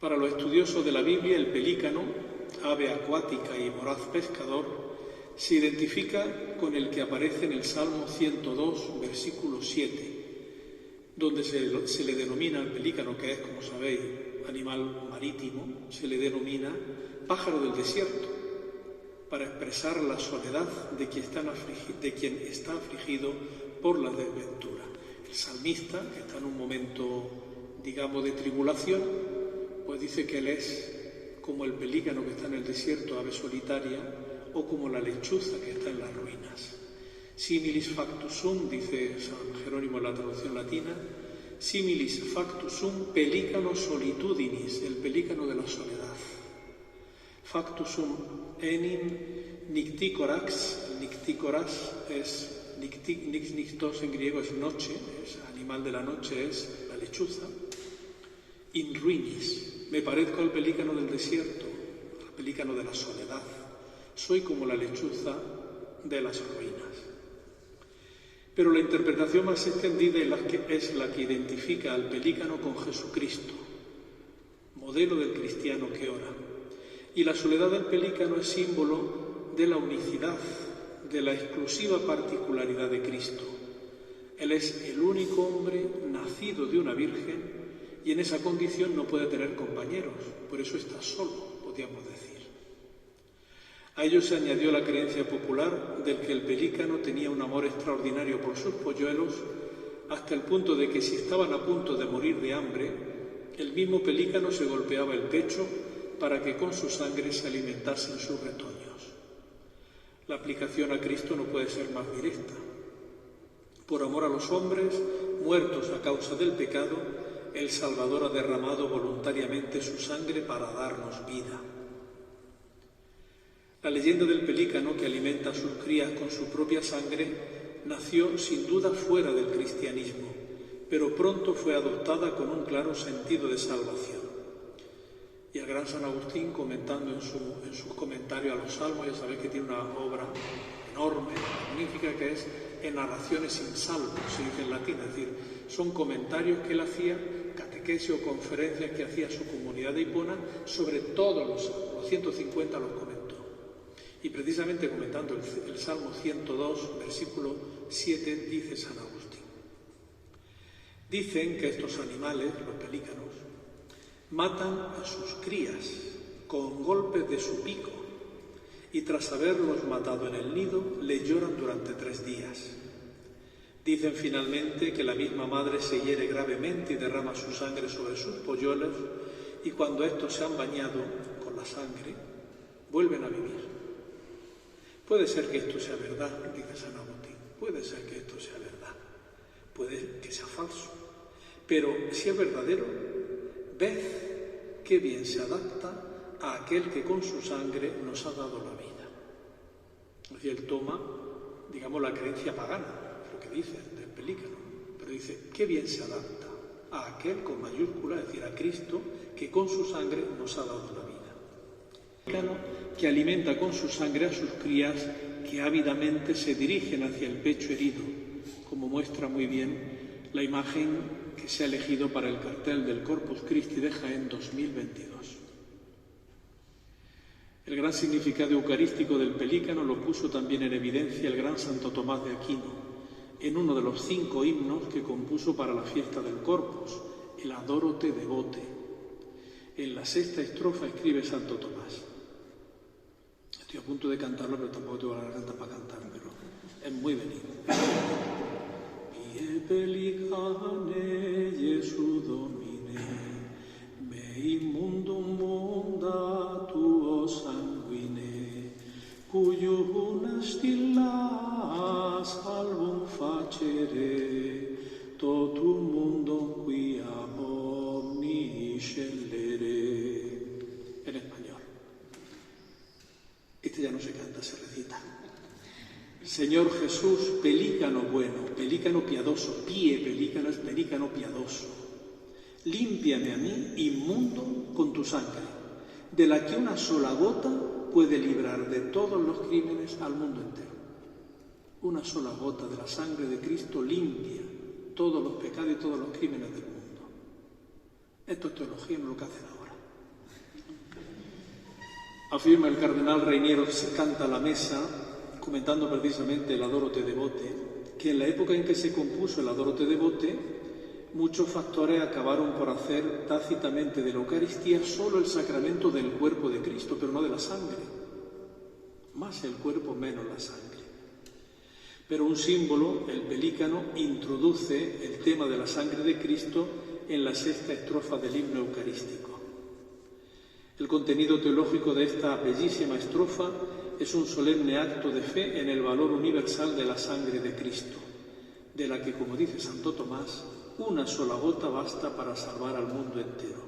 Para los estudiosos de la Biblia, el pelícano, ave acuática y voraz pescador, se identifica con el que aparece en el Salmo 102, versículo 7, donde se le denomina al pelícano, que es, como sabéis, animal marítimo, se le denomina pájaro del desierto, para expresar la soledad de quien está afligido por la desventura. El salmista, que está en un momento, digamos, de tribulación, pues dice que él es como el pelícano que está en el desierto, ave solitaria, o como la lechuza que está en las ruinas. Similis factus sum, dice San Jerónimo en la traducción latina, similis factus sum pelícano solitudinis, el pelícano de la soledad. Factus sum enim nicticorax, nicticoras es nictos en griego es noche, es animal de la noche, es la lechuza. In ruinis, me parezco al pelícano del desierto, al pelícano de la soledad. Soy como la lechuza de las ruinas. Pero la interpretación más extendida es la que identifica al pelícano con Jesucristo, modelo del cristiano que ora. Y la soledad del pelícano es símbolo de la unicidad, de la exclusiva particularidad de Cristo. Él es el único hombre nacido de una virgen y en esa condición no puede tener compañeros, por eso está solo, podríamos decir. A ello se añadió la creencia popular del que el pelícano tenía un amor extraordinario por sus polluelos, hasta el punto de que si estaban a punto de morir de hambre, el mismo pelícano se golpeaba el pecho para que con su sangre se alimentasen sus retoños. La aplicación a Cristo no puede ser más directa. Por amor a los hombres, muertos a causa del pecado, el Salvador ha derramado voluntariamente su sangre para darnos vida. La leyenda del pelícano que alimenta a sus crías con su propia sangre nació sin duda fuera del cristianismo, pero pronto fue adoptada con un claro sentido de salvación. Y el gran San Agustín, comentando en sus comentarios a los Salmos, ya sabéis que tiene una obra enorme, magnífica, que es en narraciones sin salvo, se dice en latín, es decir, son comentarios que él hacía, catequesis o conferencias que hacía su comunidad de Hipona sobre todos los salmos, los 150 los comentó. Y precisamente comentando el Salmo 102, versículo 7, dice San Agustín: dicen que estos animales, los pelícanos, matan a sus crías con golpes de su pico y tras haberlos matado en el nido, le lloran durante 3 días. Dicen finalmente que la misma madre se hiere gravemente y derrama su sangre sobre sus polluelos y cuando estos se han bañado con la sangre, vuelven a vivir. Puede ser que esto sea verdad, dice San Agustín, puede ser que esto sea verdad, puede que sea falso, pero si es verdadero, ved qué bien se adapta a aquel que con su sangre nos ha dado la vida. Es decir, él toma, digamos, la creencia pagana, lo que dice del pelícano, pero dice, qué bien se adapta a aquel con mayúscula, es decir, a Cristo, que con su sangre nos ha dado la vida. El pelícano que alimenta con su sangre a sus crías que ávidamente se dirigen hacia el pecho herido, como muestra muy bien la imagen que se ha elegido para el cartel del Corpus Christi de Jaén 2022. El gran significado eucarístico del pelícano lo puso también en evidencia el gran Santo Tomás de Aquino, en uno de los 5 himnos que compuso para la fiesta del Corpus, el Adoro-te Devote. En la 6ª estrofa escribe Santo Tomás. Estoy a punto de cantarlo, pero tampoco tengo la garganta para cantar, pero es muy venido. Pie pelicane Jesu Domine, mei mundum monda tuo sanguine, cuium stilla salvum facere, totum mundum quia omni scellere. En español. Este ya no se canta, se recita. Señor Jesús, pelícano bueno, pelícano piadoso, pie pelícano es pelícano piadoso. Límpiame a mí, inmundo, con tu sangre, de la que una sola gota puede librar de todos los crímenes al mundo entero. Una sola gota de la sangre de Cristo limpia todos los pecados y todos los crímenes del mundo. Esto es teología, no lo que hacen ahora. Afirma el cardenal Reiniero Canta la Mesa, comentando precisamente el Adoro te devote, que en la época en que se compuso el Adoro te devote, muchos factores acabaron por hacer tácitamente de la Eucaristía solo el sacramento del cuerpo de Cristo, pero no de la sangre. Más el cuerpo, menos la sangre. Pero un símbolo, el pelícano, introduce el tema de la sangre de Cristo en la sexta estrofa del himno eucarístico. El contenido teológico de esta bellísima estrofa es un solemne acto de fe en el valor universal de la sangre de Cristo, de la que, como dice Santo Tomás, una sola gota basta para salvar al mundo entero.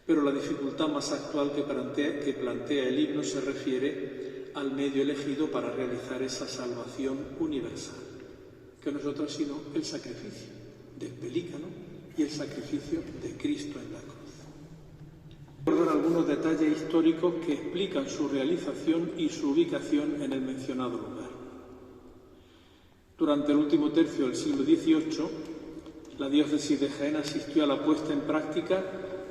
Pero la dificultad más actual que plantea el himno se refiere al medio elegido para realizar esa salvación universal, que no es otra sino el sacrificio del pelícano y el sacrificio de Cristo en la cruz. Recordar algunos detalles históricos que explican su realización y su ubicación en el mencionado lugar. Durante el último tercio del siglo XVIII, la diócesis de Jaén asistió a la puesta en práctica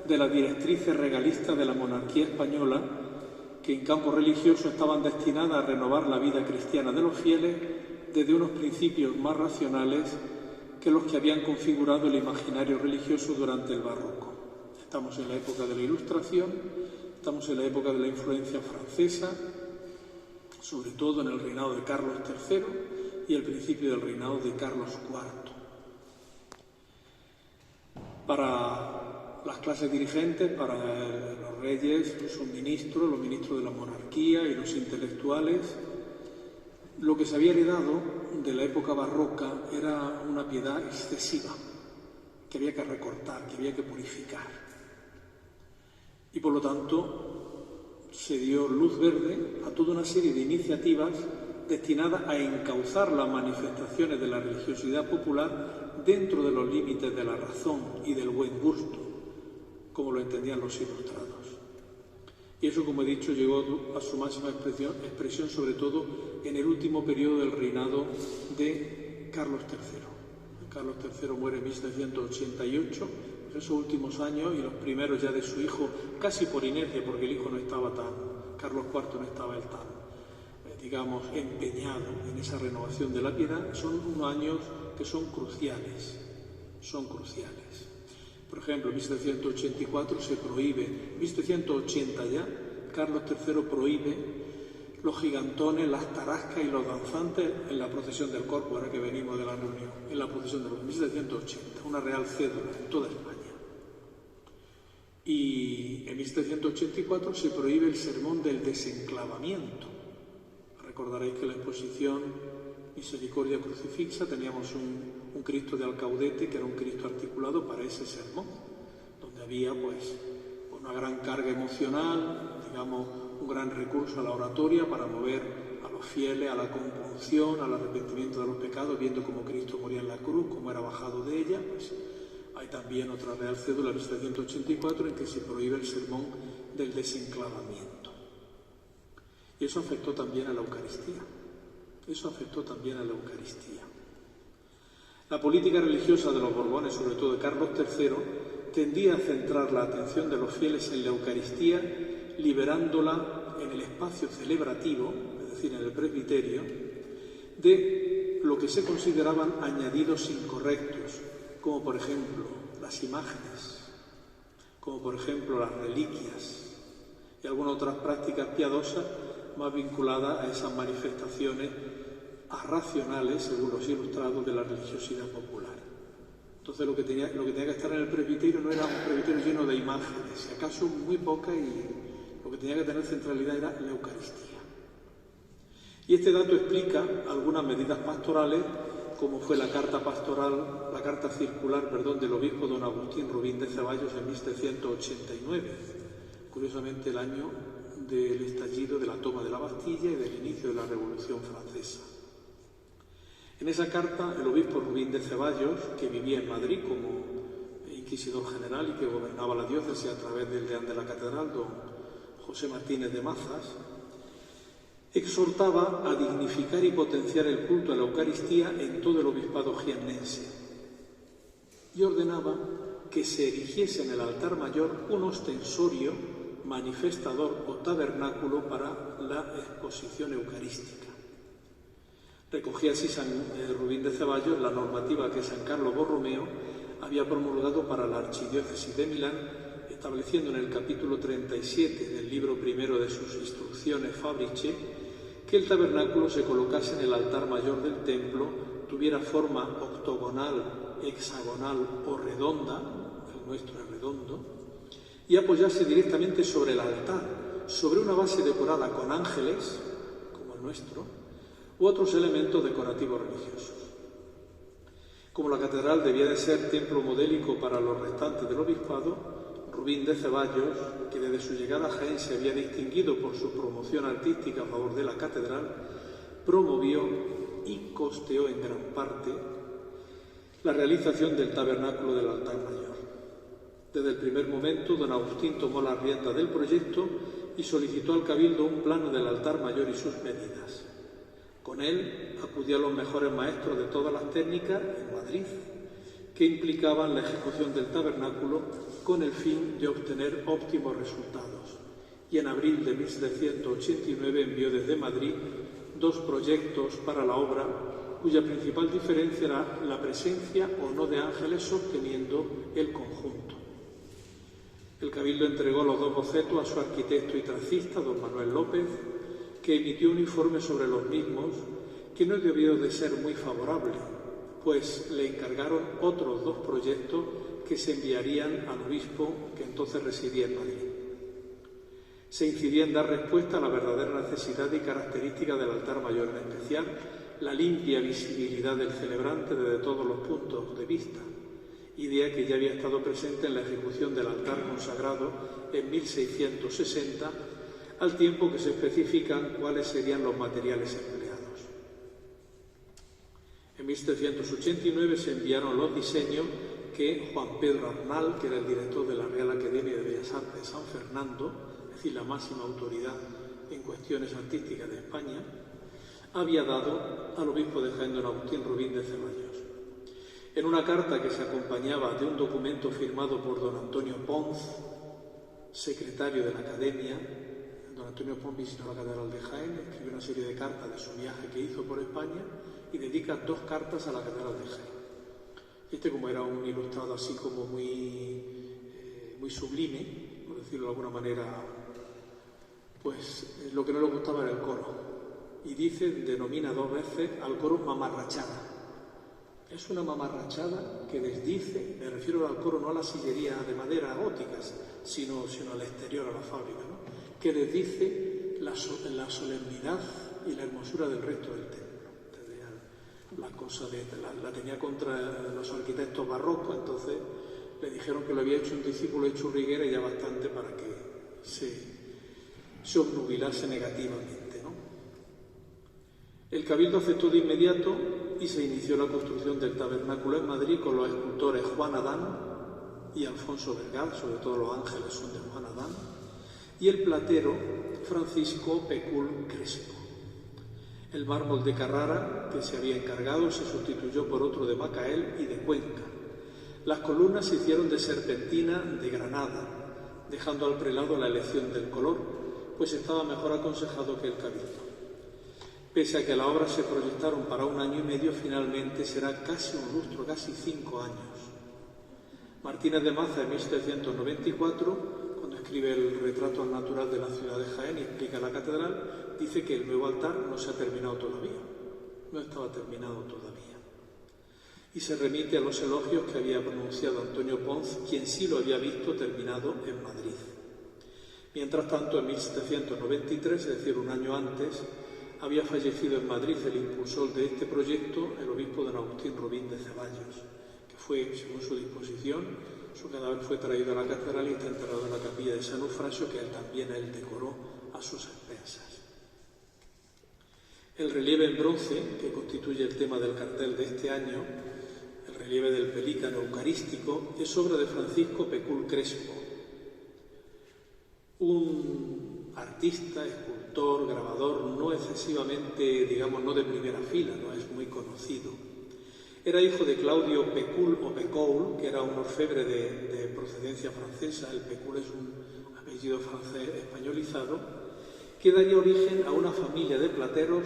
de las directrices regalistas de la monarquía española, que en campo religioso estaban destinadas a renovar la vida cristiana de los fieles desde unos principios más racionales que los que habían configurado el imaginario religioso durante el Barroco. Estamos en la época de la Ilustración, estamos en la época de la influencia francesa, sobre todo en el reinado de Carlos III y el principio del reinado de Carlos IV. Para las clases dirigentes, para los reyes, sus ministros, los ministros de la monarquía y los intelectuales, lo que se había heredado de la época barroca era una piedad excesiva, que había que recortar, que había que purificar. Y por lo tanto se dio luz verde a toda una serie de iniciativas destinadas a encauzar las manifestaciones de la religiosidad popular dentro de los límites de la razón y del buen gusto, como lo entendían los ilustrados. Y eso, como he dicho, llegó a su máxima expresión sobre todo en el último periodo del reinado de Carlos III. Carlos III muere en 1788, esos últimos años y los primeros ya de su hijo, casi por inercia, porque el hijo no estaba Carlos IV no estaba digamos, empeñado en esa renovación de la piedad, son unos años que son cruciales. Por ejemplo, en 1784 se prohíbe, en 1780 ya, Carlos III prohíbe los gigantones, las tarascas y los danzantes en la procesión del Corpus, ahora que venimos de la reunión, en la procesión del Corpus, 1780, una real cédula en toda España. Y en 1784 se prohíbe el sermón del desenclavamiento. Recordaréis que en la exposición Misericordia Crucifixa teníamos un Cristo de Alcaudete, que era un Cristo articulado para ese sermón, donde había pues una gran carga emocional, digamos, un gran recurso a la oratoria para mover a los fieles a la compunción, al arrepentimiento de los pecados, viendo cómo Cristo moría en la cruz, cómo era bajado de ella. Pues hay también otra real cédula, 1784, en que se prohíbe el sermón del desenclavamiento. Y eso afectó también a la Eucaristía. La política religiosa de los Borbones, sobre todo de Carlos III, tendía a centrar la atención de los fieles en la Eucaristía, liberándola en el espacio celebrativo, es decir, en el presbiterio, de lo que se consideraban añadidos incorrectos, como por ejemplo las imágenes, como por ejemplo las reliquias y algunas otras prácticas piadosas más vinculadas a esas manifestaciones racionales, según los ilustrados, de la religiosidad popular. Entonces lo que tenía que estar en el presbiterio no era un presbiterio lleno de imágenes, si acaso muy poca, y lo que tenía que tener centralidad era la Eucaristía. Y este dato explica algunas medidas pastorales, como fue la carta circular del obispo don Agustín Rubín de Ceballos en 1789, curiosamente el año del estallido de la toma de la Bastilla y del inicio de la Revolución Francesa. En esa carta, el obispo Rubín de Ceballos, que vivía en Madrid como inquisidor general y que gobernaba la diócesis a través del deán de la catedral, don José Martínez de Mazas, exhortaba a dignificar y potenciar el culto a la Eucaristía en todo el obispado jiennense y ordenaba que se erigiese en el altar mayor un ostensorio manifestador o tabernáculo para la exposición eucarística. Recogía así San Rubín de Ceballos la normativa que San Carlos Borromeo había promulgado para la archidiócesis de Milán, estableciendo en el capítulo 37 del libro primero de sus Instrucciones Fabrice que el tabernáculo se colocase en el altar mayor del templo, tuviera forma octogonal, hexagonal o redonda, el nuestro es redondo, y apoyarse directamente sobre el altar, sobre una base decorada con ángeles, como el nuestro, u otros elementos decorativos religiosos. Como la catedral debía de ser templo modélico para los restantes del obispado, Rubín de Ceballos, que desde su llegada a Jaén se había distinguido por su promoción artística a favor de la catedral, promovió y costeó en gran parte la realización del tabernáculo del altar mayor. Desde el primer momento, don Agustín tomó la rienda del proyecto y solicitó al Cabildo un plano del altar mayor y sus medidas. Con él acudió a los mejores maestros de todas las técnicas en Madrid, que implicaban la ejecución del tabernáculo con el fin de obtener óptimos resultados. Y en abril de 1789 envió desde Madrid 2 proyectos para la obra, cuya principal diferencia era la presencia o no de ángeles sosteniendo el conjunto. El Cabildo entregó los 2 bocetos a su arquitecto y tracista, don Manuel López, que emitió un informe sobre los mismos que no debió de ser muy favorable, pues le encargaron otros 2 proyectos que se enviarían al obispo que entonces residía en Madrid. Se incidía en dar respuesta a la verdadera necesidad y característica del altar mayor, en especial la limpia visibilidad del celebrante desde todos los puntos de vista, idea que ya había estado presente en la ejecución del altar consagrado en 1660, al tiempo que se especifican cuáles serían los materiales empleados. En 1789 se enviaron los diseños que Juan Pedro Arnal, que era el director de la Real Academia de Bellas Artes de San Fernando, es decir, la máxima autoridad en cuestiones artísticas de España, había dado al obispo de Jaén, don Agustín Rubín de Ceballos. En una carta que se acompañaba de un documento firmado por don Antonio Ponz, secretario de la Academia, don Antonio Ponz visitó la Catedral de Jaén, escribió una serie de cartas de su viaje que hizo por España y dedica 2 cartas a la Catedral de Jaén. Como era un ilustrado así como muy sublime, por decirlo de alguna manera, pues lo que no le gustaba era el coro. Y denomina 2 veces al coro mamarrachada. Es una mamarrachada que desdice, me refiero al coro no a la sillería de madera góticas, sino al exterior, a la fábrica, ¿no? Que desdice la solemnidad y la hermosura del resto del templo. La cosa la tenía contra los arquitectos barrocos, entonces le dijeron que lo había hecho un discípulo de Churriguera y ya bastante para que se obnubilase negativamente, ¿no? El Cabildo aceptó de inmediato y se inició la construcción del tabernáculo en Madrid con los escultores Juan Adán y Alfonso Vergara, sobre todo los ángeles son de Juan Adán, y el platero Francisco Pecul Crespo. El mármol de Carrara, que se había encargado, se sustituyó por otro de Macael y de Cuenca. Las columnas se hicieron de serpentina de Granada, dejando al prelado la elección del color, pues estaba mejor aconsejado que el Cabildo. Pese a que las obras se proyectaron para 1 año y medio, finalmente será casi un lustro, casi 5 años. Martínez de Maza, en 1794, cuando escribe el retrato al natural de la ciudad de Jaén y explica la catedral, dice que el nuevo altar no se ha terminado todavía, no estaba terminado todavía. Y se remite a los elogios que había pronunciado Antonio Ponz, quien sí lo había visto terminado en Madrid. Mientras tanto, en 1793, es decir, 1 año antes, había fallecido en Madrid el impulsor de este proyecto, el obispo don Agustín Rubín de Ceballos, que fue, según su disposición, su cadáver fue traído a la catedral y está enterrado en la capilla de San Eufrasio, que él también decoró a sus expensas. El relieve en bronce, que constituye el tema del cartel de este año, el relieve del pelícano eucarístico, es obra de Francisco Pecul Crespo, un artista, escultor, grabador, no excesivamente, digamos, no de primera fila, no es muy conocido. Era hijo de Claudio Pecul o Pecoul, que era un orfebre de procedencia francesa. El Pecul es un apellido francés españolizado, que daría origen a una familia de plateros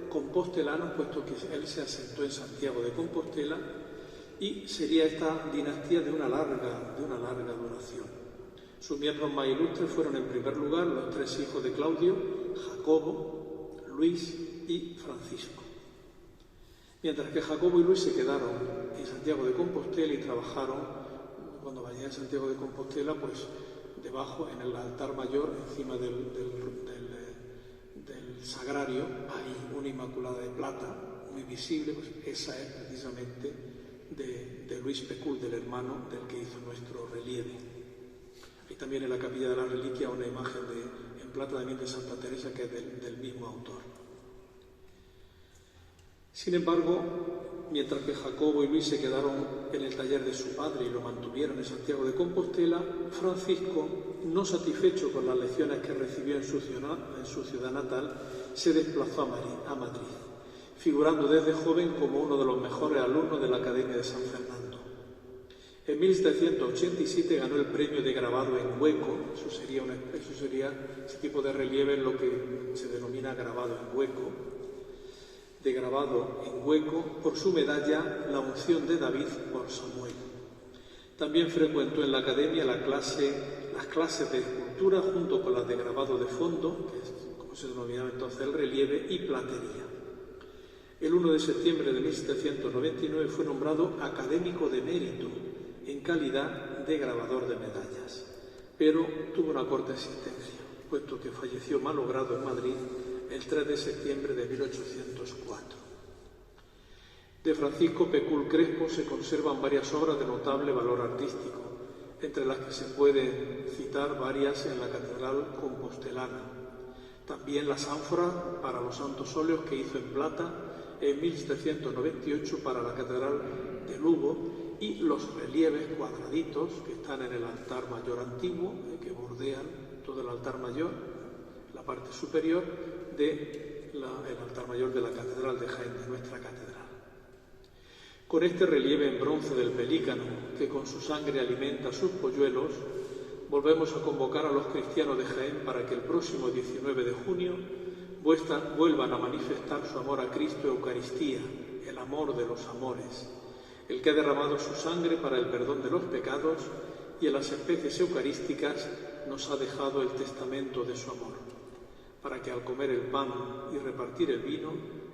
compostelanos, puesto que él se asentó en Santiago de Compostela, y sería esta dinastía de una larga duración. Sus miembros más ilustres fueron, en primer lugar, los tres hijos de Claudio, Jacobo, Luis y Francisco. Mientras que Jacobo y Luis se quedaron en Santiago de Compostela y trabajaron, cuando vayan a Santiago de Compostela, pues debajo, en el altar mayor, encima del sagrario, hay una Inmaculada de plata, muy visible, pues esa es precisamente de Luis Pecul, del hermano del que hizo nuestro relieve. Hay también en la capilla de la reliquia una imagen en plata también de Santa Teresa, que es del mismo autor. Sin embargo, mientras que Jacobo y Luis se quedaron en el taller de su padre y lo mantuvieron en Santiago de Compostela, Francisco, no satisfecho con las lecciones que recibió en su ciudad natal, se desplazó a Madrid, figurando desde joven como uno de los mejores alumnos de la Academia de San Fernando. En 1787 ganó el premio de grabado en hueco. Eso sería ese tipo de relieve, en lo que se denomina grabado en hueco, de grabado en hueco, por su medalla La unción de David por Samuel. También frecuentó en la academia las clases de escultura junto con las de grabado de fondo, que es como se denominaba entonces el relieve, y platería. El 1 de septiembre de 1799 fue nombrado académico de mérito en calidad de grabador de medallas, pero tuvo una corta existencia, puesto que falleció malogrado en Madrid el 3 de septiembre de 1804. De Francisco Pecul Crespo se conservan varias obras de notable valor artístico, entre las que se pueden citar varias en la Catedral Compostelana. También las ánforas para los santos óleos que hizo en plata en 1798 para la Catedral de Lugo, y los relieves cuadraditos que están en el altar mayor antiguo, que bordean todo el altar mayor, la parte superior del altar mayor de la Catedral de Jaén, de nuestra catedral. Con este relieve en bronce del pelícano, que con su sangre alimenta sus polluelos, volvemos a convocar a los cristianos de Jaén para que el próximo 19 de junio vuelvan a manifestar su amor a Cristo Eucaristía, el amor de los amores, el que ha derramado su sangre para el perdón de los pecados y en las especies eucarísticas nos ha dejado el testamento de su amor, para que al comer el pan y repartir el vino,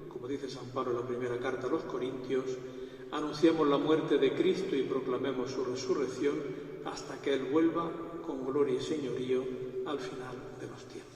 como dice San Pablo en la primera carta a los Corintios, anunciamos la muerte de Cristo y proclamemos su resurrección hasta que Él vuelva con gloria y señorío al final de los tiempos.